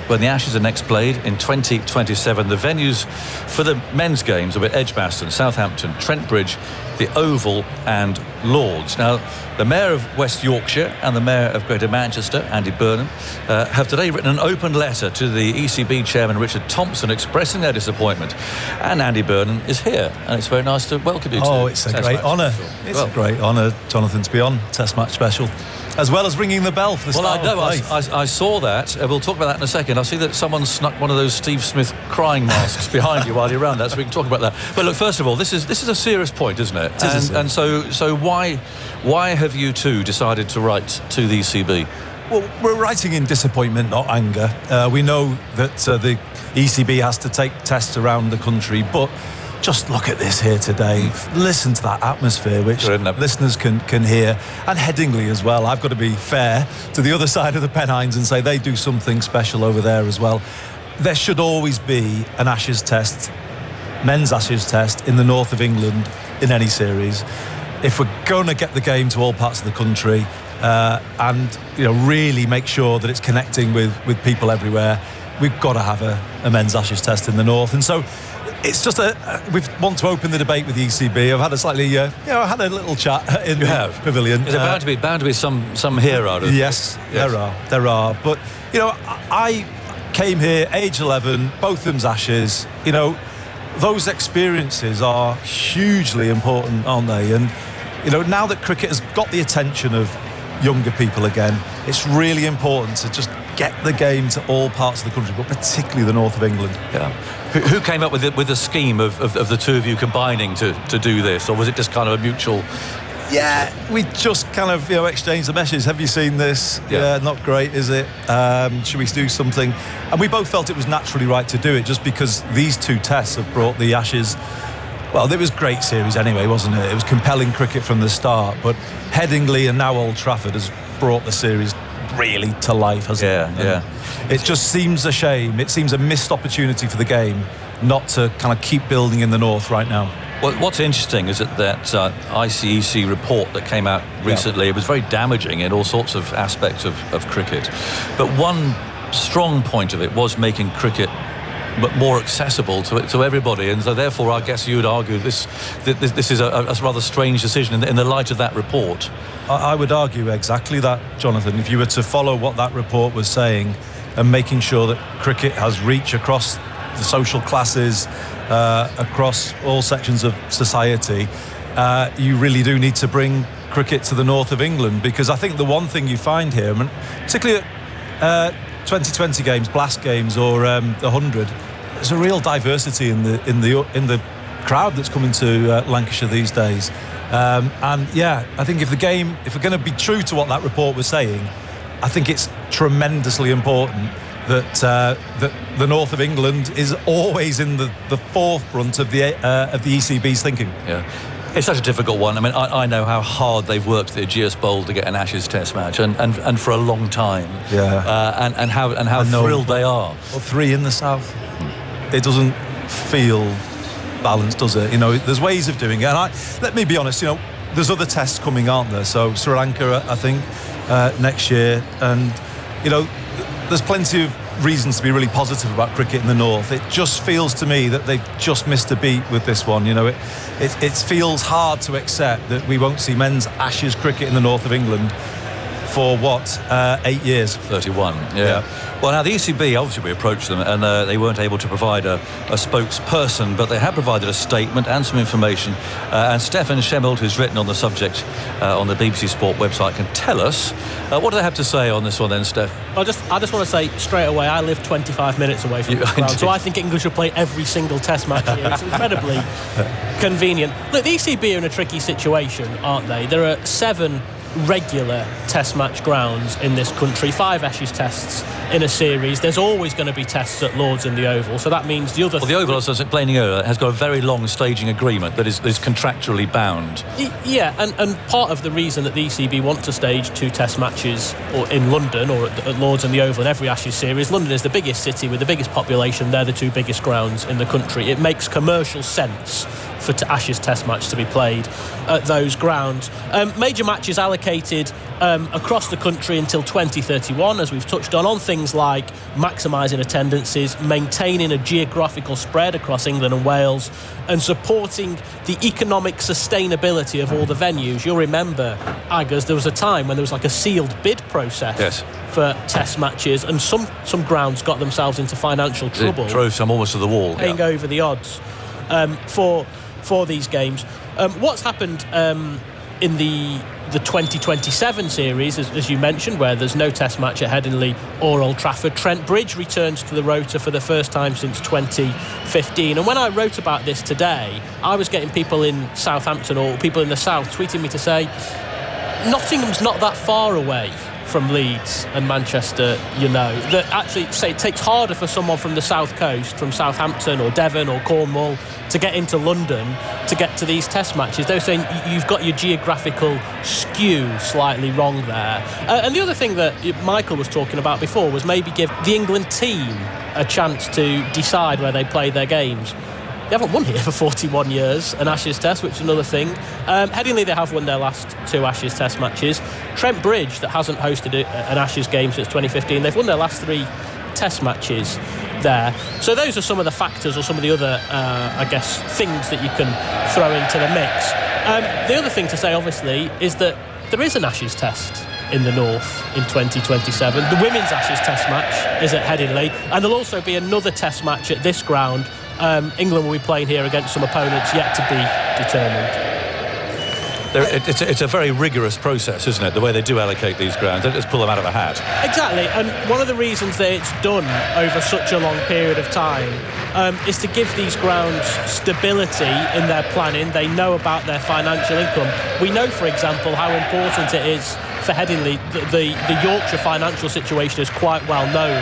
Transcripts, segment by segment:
when the Ashes are next played in 2027. The venues for the men's games are at Edgbaston, Southampton, Trent Bridge, the Oval and Lords. Now, the Mayor of West Yorkshire and the Mayor of Greater Manchester, Andy Burnham, have today written an open letter to the ECB Chairman Richard Thompson expressing their disappointment. And Andy Burnham is here, and it's very nice to welcome you to it's a great honour. It's a great honour, Jonathan, to be on Test Match Special, as well as ringing the bell for the start of play. I saw that. We'll talk about that in a second. I see that someone snuck one of those Steve Smith crying masks behind you while you're around that, so we can talk about that. But look, first of all, this is a serious point, isn't it? And so why have you two decided to write to the ECB? Well, we're writing in disappointment, not anger. We know that the ECB has to take tests around the country, but just look at this here today. Listen to that atmosphere, which listeners can hear. And Headingley as well. I've got to be fair to the other side of the Pennines and say they do something special over there as well. There should always be an Ashes test, men's Ashes test in the north of England in any series. If we're going to get the game to all parts of the country and really make sure that it's connecting with people everywhere, we've got to have a men's Ashes test in the north. And so it's just we want to open the debate with the ECB. I've had a slightly, I had a little chat in the pavilion. Is there bound to be some here out of it? Yes, there are. But I came here age 11, both of them's Ashes. Those experiences are hugely important, aren't they? And now that cricket has got the attention of younger people again, it's really important to just get the game to all parts of the country, but particularly the north of England. Yeah. Who came up with the scheme of the two of you combining to do this, or was it just kind of a mutual? Yeah, we just kind of exchanged the messages. Have you seen this? Yeah, not great, is it? Should we do something? And we both felt it was naturally right to do it, just because these two tests have brought the Ashes. Well, it was a great series anyway, wasn't it? It was compelling cricket from the start, but Headingley and now Old Trafford has brought the series really to life, hasn't it? Yeah. It just seems a shame. It seems a missed opportunity for the game not to kind of keep building in the north right now. Well, what's interesting is that ICEC report that came out recently, it was very damaging in all sorts of aspects of cricket. But one strong point of it was making cricket more accessible to everybody, and so therefore I guess you would argue this is a rather strange decision in the light of that report. I would argue exactly that, Jonathan. If you were to follow what that report was saying and making sure that cricket has reach across the social classes, across all sections of society, you really do need to bring cricket to the north of England, because I think the one thing you find here, particularly at 2020 games, blast games, or the 100, there's a real diversity in the crowd that's coming to Lancashire these days. I think if we're going to be true to what that report was saying, I think it's tremendously important that the north of England is always in the forefront of the ECB's thinking. Yeah. It's such a difficult one. I mean, I know how hard they've worked at the Ageas Bowl to get an Ashes Test match, and for a long time. Yeah. And how thrilled they are. Well, 3 in the south. It doesn't feel balanced, does it? There's ways of doing it. And let me be honest. There's other tests coming, aren't there? So Sri Lanka, I think, next year, and there's plenty of reasons to be really positive about cricket in the north. It just feels to me that they've just missed a beat with this one. It feels hard to accept that we won't see men's Ashes cricket in the north of England for 8 years? 31, yeah. Well, now the ECB, obviously we approached them and they weren't able to provide a spokesperson, but they have provided a statement and some information. And Stefan Schemmelt, who's written on the subject on the BBC Sport website, can tell us. What do they have to say on this one then, Steph? I just want to say straight away, I live 25 minutes away from the ground, so I think England should play every single test match here. It's incredibly convenient. Look, the ECB are in a tricky situation, aren't they? There are 7 regular test match grounds in this country, 5 Ashes tests in a series. There's always going to be tests at Lords and the Oval, so that means the other... Well, the Oval, as I was explaining earlier, has got a very long staging agreement that is contractually bound. Yeah, and part of the reason that the ECB want to stage 2 test matches or in London or at Lords and the Oval in every Ashes series, London is the biggest city with the biggest population. They're the 2 biggest grounds in the country. It makes commercial sense for Ashes test match to be played at those grounds. Major matches allocated across the country until 2031, as we've touched on things things like maximising attendances, maintaining a geographical spread across England and Wales, and supporting the economic sustainability of all the venues. You'll remember, Aggers, there was a time when there was like a sealed bid process for test matches, and some grounds got themselves into financial trouble. It drove some almost to the wall. Paying over the odds for these games. What's happened in the 2027 series, as you mentioned, where there's no test match at Headingley or Old Trafford, Trent Bridge returns to the rota for the first time since 2015. And when I wrote about this today, I was getting people in Southampton or people in the south tweeting me to say Nottingham's not that far away from Leeds and Manchester, that actually say it takes harder for someone from the south coast, from Southampton or Devon or Cornwall, to get into London to get to these test matches. They're saying you've got your geographical skew slightly wrong there. And the other thing that Michael was talking about before was maybe give the England team a chance to decide where they play their games. They haven't won here for 41 years, an Ashes test, which is another thing. Headingley, they have won their last 2 Ashes test matches. Trent Bridge, that hasn't hosted an Ashes game since 2015, they've won their last 3 test matches there. So those are some of the factors or some of the other, things that you can throw into the mix. The other thing to say, obviously, is that there is an Ashes test in the north in 2027. The women's Ashes test match is at Headingley, and there'll also be another test match at this ground. England will be playing here against some opponents yet to be determined. It's a very rigorous process, isn't it? The way they do allocate these grounds, they just pull them out of a hat. Exactly, and one of the reasons that it's done over such a long period of time is to give these grounds stability in their planning. They know about their financial income. We know, for example, how important it is for Headingley. The Yorkshire financial situation is quite well known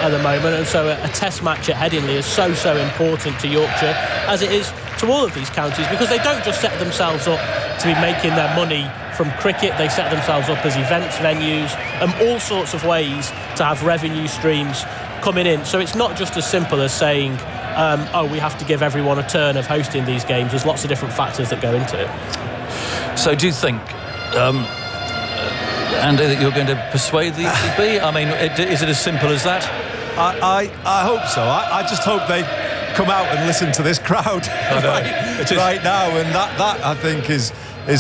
at the moment, and so a test match at Headingley is so important to Yorkshire, as it is to all of these counties, because they don't just set themselves up to be making their money from cricket. They set themselves up as events venues and all sorts of ways to have revenue streams coming in. So it's not just as simple as saying we have to give everyone a turn of hosting these games. There's lots of different factors that go into it. So do you think Andy, that you're going to persuade the ECB? I mean, is it as simple as that? I hope so. I just hope they come out and listen to this crowd right now, and that I think is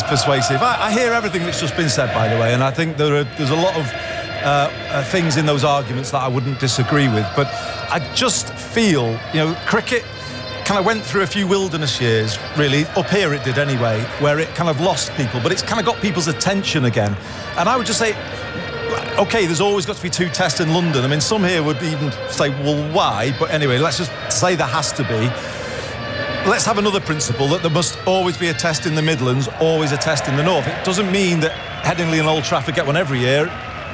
persuasive. I hear everything that's just been said, by the way, and I think there's a lot of things in those arguments that I wouldn't disagree with, but I just feel, cricket kind of went through a few wilderness years, really. Up here it did anyway, where it kind of lost people, but it's kind of got people's attention again. And I would just say, OK, there's always got to be 2 tests in London. I mean, some here would even say, well, why? But anyway, let's just say there has to be. Let's have another principle that there must always be a test in the Midlands, always a test in the North. It doesn't mean that Headingley and Old Trafford get one every year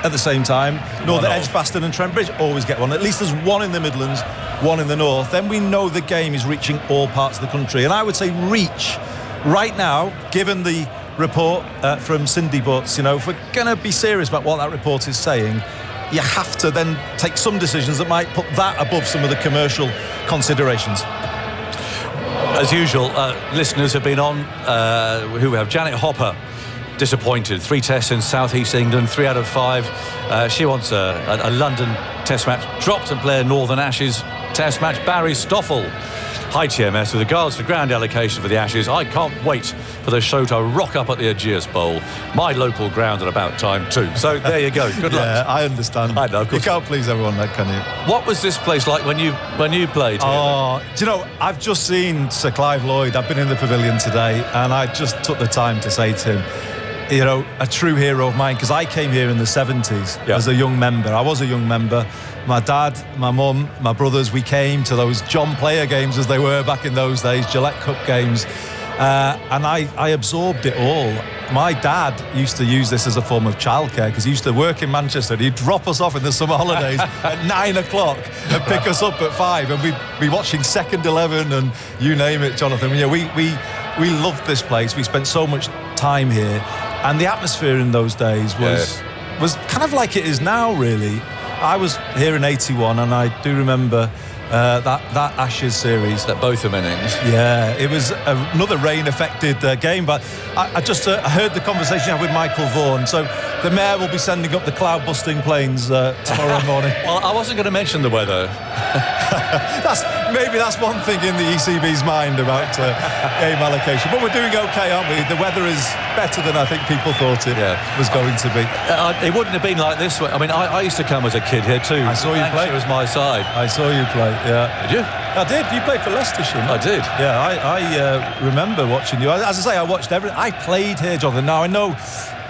at the same time, nor that Edgbaston and Trent Bridge always get one. At least there's one in the Midlands, one in the North. Then we know the game is reaching all parts of the country. And I would say reach right now, given the report from Cindy Butts, if we're going to be serious about what that report is saying, you have to then take some decisions that might put that above some of the commercial considerations. As usual, listeners have been on who have Janet Hopper, disappointed. 3 tests in South East England, 3 out of 5. She wants a London test match dropped and play a Northern Ashes test match. Barry Stoffel, hi TMS, with regards to ground allocation for the Ashes, I can't wait for the show to rock up at the Aegeus Bowl. My local ground at about time too. So there you go. Good luck. Yeah, I understand. I know, of course. You can't please everyone, can you? What was this place like when you played here? Oh, do you know, I've just seen Sir Clive Lloyd. I've been in the pavilion today, and I just took the time to say to him, a true hero of mine, because I came here in the 70s as a young member. I was a young member. My dad, my mum, my brothers, we came to those John Player games, as they were back in those days, Gillette Cup games, and I absorbed it all. My dad used to use this as a form of childcare, because he used to work in Manchester. He'd drop us off in the summer holidays at 9 o'clock and pick us up at 5, and we'd be watching Second 11 and you name it, Jonathan. We loved this place. We spent so much time here, and the atmosphere in those days was kind of like it is now, really. I was here in 81, and I do remember that Ashes series. That Botham innings. Yeah, it was another rain-affected game, but I just heard the conversation you had with Michael Vaughan. So the Mayor will be sending up the cloud-busting planes tomorrow morning. Well, I wasn't going to mention the weather. Maybe that's one thing in the ECB's mind about game allocation. But we're doing okay, aren't we? The weather is better than I think people thought it was going to be. It wouldn't have been like this. I mean, I used to come as a kid here too. I saw you play. It was my side. I saw you play, yeah. Did you? I did. You played for Leicestershire. I did. Yeah, I remember watching you. As I say, I watched everything. I played here, Jonathan. Now, I know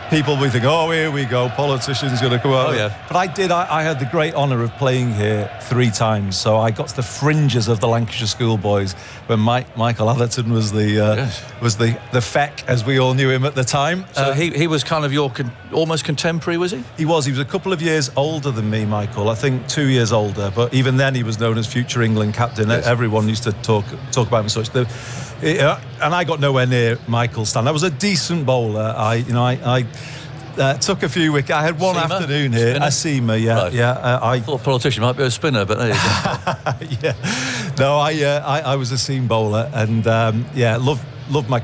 people will think, oh, here we go, politicians going to come out. Oh, yeah. But I did. I had the great honour of playing here 3 times. So I got to the fringes of the Lancashire schoolboys when Michael Atherton was the feck, as we all knew him at the time. So he was kind of your almost contemporary, was he? He was a couple of years older than me, Michael. I think 2 years older. But even then, he was known as future England captain. Yes. Everyone used to talk about him as such. And I got nowhere near Michael's stand. I was a decent bowler. I took a few wickets. I had one seamer? Afternoon here. Spinner? A seamer, yeah. Right. Yeah. I thought a politician might be a spinner, but there you go. Yeah. No, I was a seam bowler, and loved my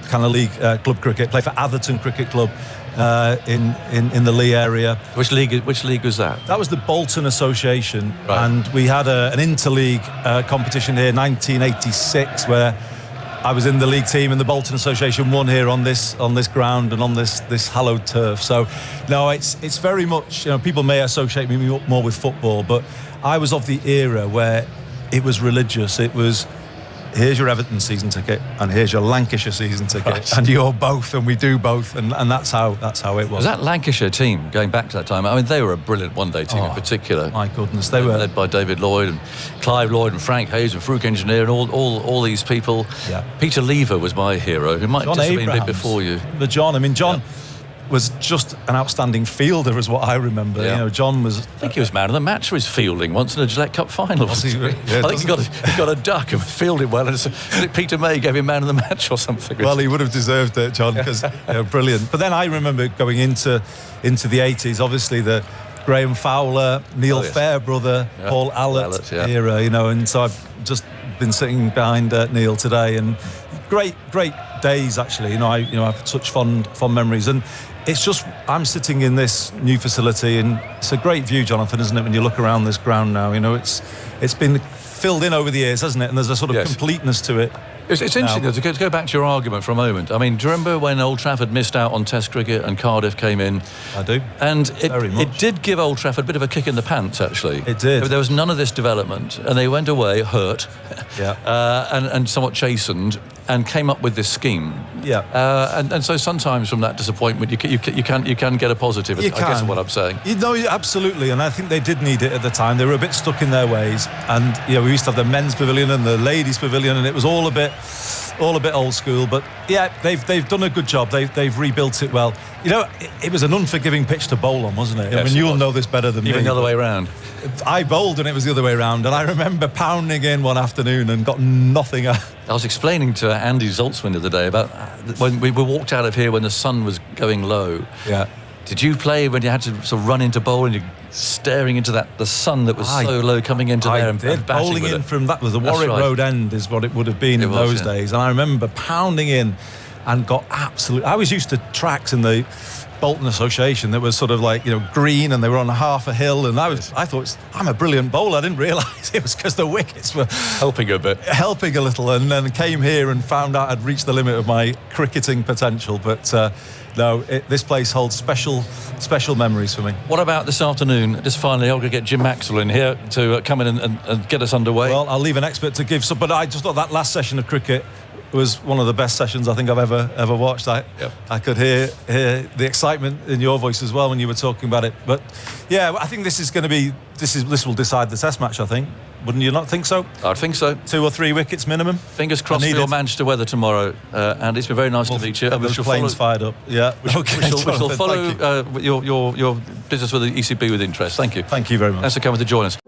kind of league club cricket. Played for Atherton Cricket Club in the Lee area. Which league was that? That was the Bolton Association, right. And we had an interleague competition here, 1986, where I was in the league team, and the Bolton Association won here on this ground and on this hallowed turf. So, no, it's very much, people may associate me more with football, but I was of the era where it was religious. It was, here's your Everton season ticket, and here's your Lancashire season ticket, right. And you're both, and we do both, and that's how it was. Was that Lancashire team going back to that time? I mean, they were a brilliant one-day team in particular. My goodness, they were led by David Lloyd and Clive Lloyd and Frank Hayes and Farouk Engineer and all these people. Yeah. Peter Lever was my hero, who might just have been a bit before you. But John was just an outstanding fielder, is what I remember. Yeah. John was. I think he was man of the match for his fielding once in a Gillette Cup final. I think he got a duck and fielded well, and Peter May gave him man of the match or something. Well, he would have deserved it, John, because brilliant. But then I remember going into the 80s. Obviously the Graham Fowler, Neil Fairbrother, Paul Allott era. And so I've just been sitting behind Neil today, and great days actually. I have such fond memories. And it's just, I'm sitting in this new facility, and it's a great view, Jonathan, isn't it, when you look around this ground now? It's been filled in over the years, hasn't it? And there's a sort of completeness to it. It's interesting, though, to go back to your argument for a moment. I mean, do you remember when Old Trafford missed out on Test cricket and Cardiff came in? I do. And it did give Old Trafford a bit of a kick in the pants, actually. It did. There was none of this development, and they went away hurt, and somewhat chastened, and came up with this scheme. Yeah. And so sometimes from that disappointment, you can get a positive. I guess is what I'm saying. Absolutely. And I think they did need it at the time. They were a bit stuck in their ways. And we used to have the men's pavilion and the ladies' pavilion, and it was all a bit old school. But yeah, they've done a good job. They've rebuilt it well. It was an unforgiving pitch to bowl on, wasn't it? Yes, I mean, you'll know this better than me. Even the other way around. I bowled and it was the other way around, and I remember pounding in one afternoon and got nothing out. I was explaining to Andy Zoltzman the other day about when we walked out of here when the sun was going low. Yeah. Did you play when you had to sort of run into bowl and you're staring into the sun that was so low coming into there and batting bowling with in it? from that was the Warwick Road end is what it would have been in those days, and I remember pounding in and got absolute. I was used to tracks in the Bolton Association that was sort of like green, and they were on half a hill, and I thought I'm a brilliant bowler. I didn't realise it was because the wickets were helping a little, and then came here and found out I'd reached the limit of my cricketing potential. But this place holds special memories for me. What about this afternoon? Just finally, I'm going to get Jim Maxwell in here to come in and get us underway. Well, I'll leave an expert to give some, but I just thought that last session of cricket was one of the best sessions I think I've ever watched. I could hear the excitement in your voice as well when you were talking about it. But yeah, I think this will decide the Test match, I think. Wouldn't you not think so? I think so. 2 or 3 wickets minimum. Fingers crossed for your Manchester weather tomorrow. And it's been very nice to meet you. Those planes fired up. Yeah. We shall follow your business with the ECB with interest. Thank you. Thank you very much. Thanks for coming to join us.